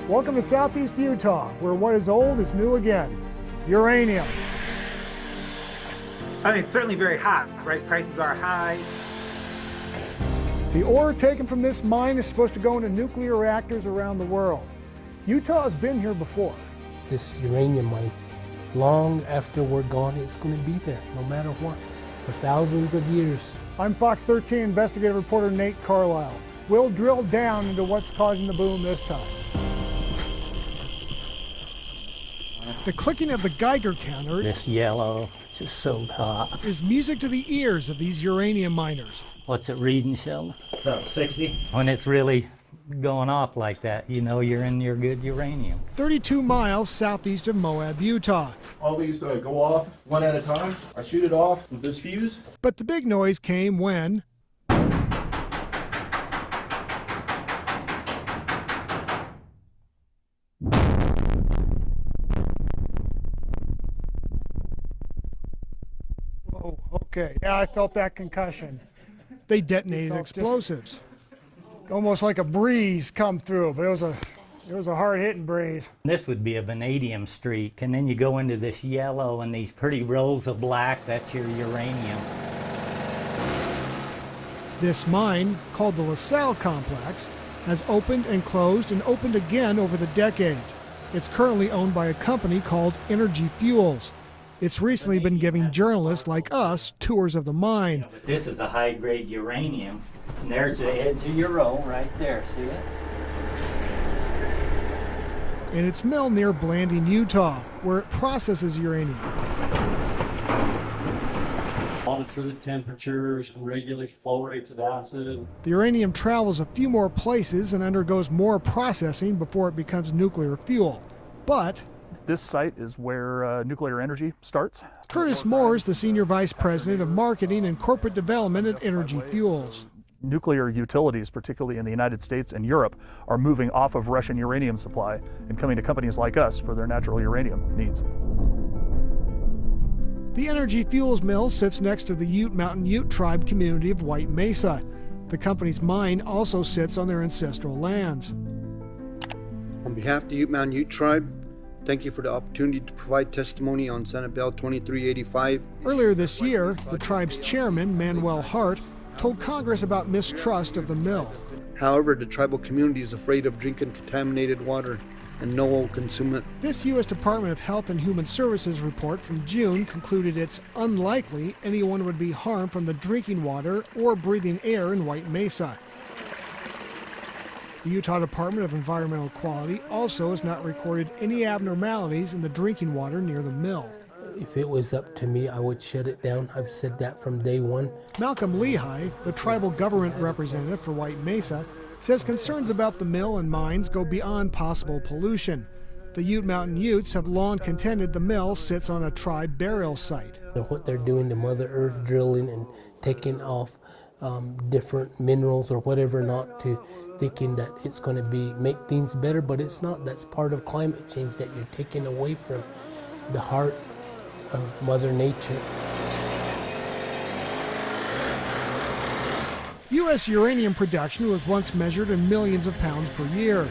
Welcome to Southeast Utah, where what is old is new again. Uranium. I mean, it's certainly very hot, right? Prices are high. The ore taken from this mine is supposed to go into nuclear reactors around the world. Utah has been here before. This uranium mine, long after we're gone, it's going to be there, no matter what, for thousands of years. I'm Fox 13 investigative reporter Nate Carlisle. We'll drill down into what's causing the boom this time. The clicking of the Geiger counter, this yellow, it's just so hot. is music to the ears of these uranium miners. What's it reading, Sheldon? About 60. When it's really going off like that, you know you're in your good uranium. 32 miles southeast of Moab, Utah. All these go off one at a time. I shoot it off with this fuse. But the big noise came when oh, okay. Yeah, I felt that concussion. They detonated explosives. Almost like a breeze come through, but it was a hard-hitting breeze. This would be a vanadium streak, and then you go into this yellow and these pretty rows of black, that's your uranium. This mine, called the Sal Complex, has opened and closed and opened again over the decades. It's currently owned by a company called Energy Fuels. It's recently been giving journalists like us tours of the mine. But this is a high-grade uranium, and there's the edge of your row right there, see it? And its mill near Blanding, Utah, where it processes uranium. Monitor the temperatures, regulate flow rates of acid. The uranium travels a few more places and undergoes more processing before it becomes nuclear fuel. But this site is where nuclear energy starts. Curtis Moore is the Senior Vice President of Marketing and Corporate Development at Energy Fuels. Nuclear utilities, particularly in the United States and Europe, are moving off of Russian uranium supply and coming to companies like us for their natural uranium needs. The Energy Fuels mill sits next to the Ute Mountain Ute tribe community of White Mesa. The company's mine also sits on their ancestral lands. On behalf of the Ute Mountain Ute tribe, thank you for the opportunity to provide testimony on Senate Bill 2385. Earlier this year, the tribe's chairman, Manuel Hart, told Congress about mistrust of the mill. However, the tribal community is afraid of drinking contaminated water and no one will consume it. This U.S. Department of Health and Human Services report from June concluded it's unlikely anyone would be harmed from the drinking water or breathing air in White Mesa. The Utah Department of Environmental Quality also has not recorded any abnormalities in the drinking water near the mill. If it was up to me, I would shut it down. I've said that from day one. Malcolm Lehigh, the tribal government representative for White Mesa, says concerns about the mill and mines go beyond possible pollution. The Ute Mountain Utes have long contended the mill sits on a tribe burial site. What they're doing to Mother Earth, drilling and taking off different minerals or whatever, not to thinking that it's going to make things better, but it's not. That's part of climate change, that you're taking away from the heart of Mother Nature. U.S. uranium production was once measured in millions of pounds per year.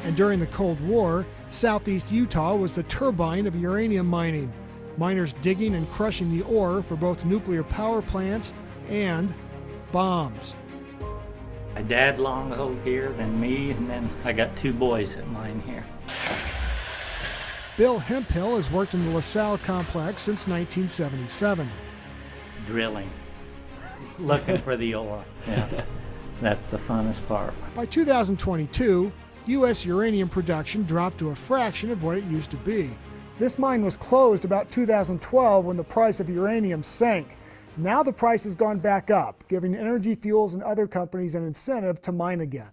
And during the Cold War, southeast Utah was the turbine of uranium mining. Miners digging and crushing the ore for both nuclear power plants and bombs. My dad long ago here, then me, and then I got two boys that mine here. Bill Hemphill has worked in the LaSalle complex since 1977. Drilling, looking for the ore. Yeah, that's the funnest part. By 2022, U.S. uranium production dropped to a fraction of what it used to be. This mine was closed about 2012 when the price of uranium sank. Now the price has gone back up, giving Energy Fuels and other companies an incentive to mine again.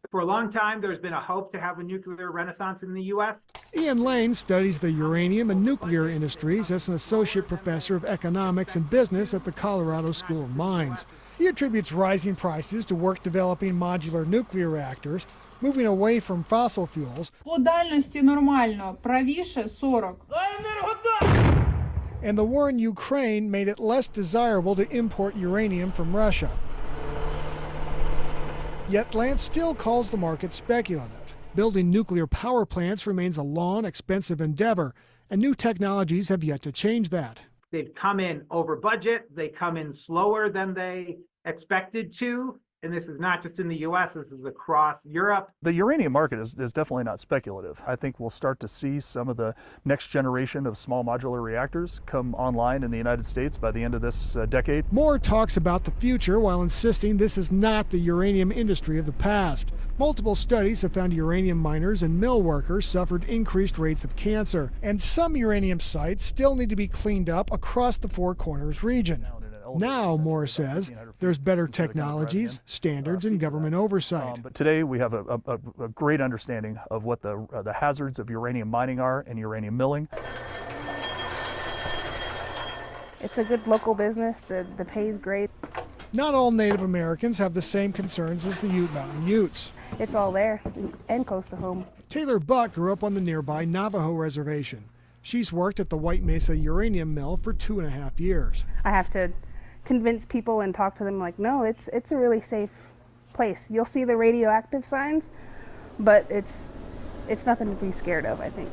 For a long time, there's been a hope to have a nuclear renaissance in the U.S. Ian Lane studies the uranium and nuclear industries as an associate professor of economics and business at the Colorado School of Mines. He attributes rising prices to work developing modular nuclear reactors, moving away from fossil fuels, По дальності нормально, правіше 40. and the war in Ukraine made it less desirable to import uranium from Russia. Yet Lance still calls the market speculative. Building nuclear power plants remains a long, expensive endeavor, and new technologies have yet to change that. They've come in over budget. They come in slower than they expected to. And this is not just in the US, this is across Europe. The uranium market is definitely not speculative. I think we'll start to see some of the next generation of small modular reactors come online in the United States by the end of this decade. Moore talks about the future while insisting this is not the uranium industry of the past. Multiple studies have found uranium miners and mill workers suffered increased rates of cancer, and some uranium sites still need to be cleaned up across the Four Corners region. Now, Moore says, there's better technologies, standards, and government oversight. But today we have a great understanding of what the hazards of uranium mining are and uranium milling. It's a good local business. The pay's great. Not all Native Americans have the same concerns as the Ute Mountain Utes. It's all there and close to home. Taylor Buck grew up on the nearby Navajo reservation. She's worked at the White Mesa Uranium Mill for 2.5 years. I have to convince people and talk to them like, no, it's a really safe place. You'll see the radioactive signs, but it's nothing to be scared of, I think.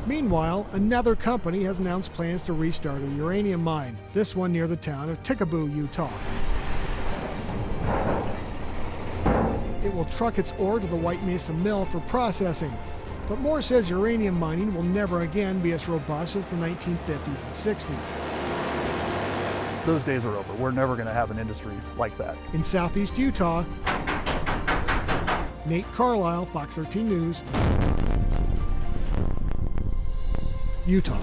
Meanwhile, another company has announced plans to restart a uranium mine, this one near the town of Tickaboo, Utah. It will truck its ore to the White Mesa Mill for processing. But Moore says uranium mining will never again be as robust as the 1950s and 60s. Those days are over. We're never going to have an industry like that. In southeast Utah, Nate Carlisle, Fox 13 News, Utah.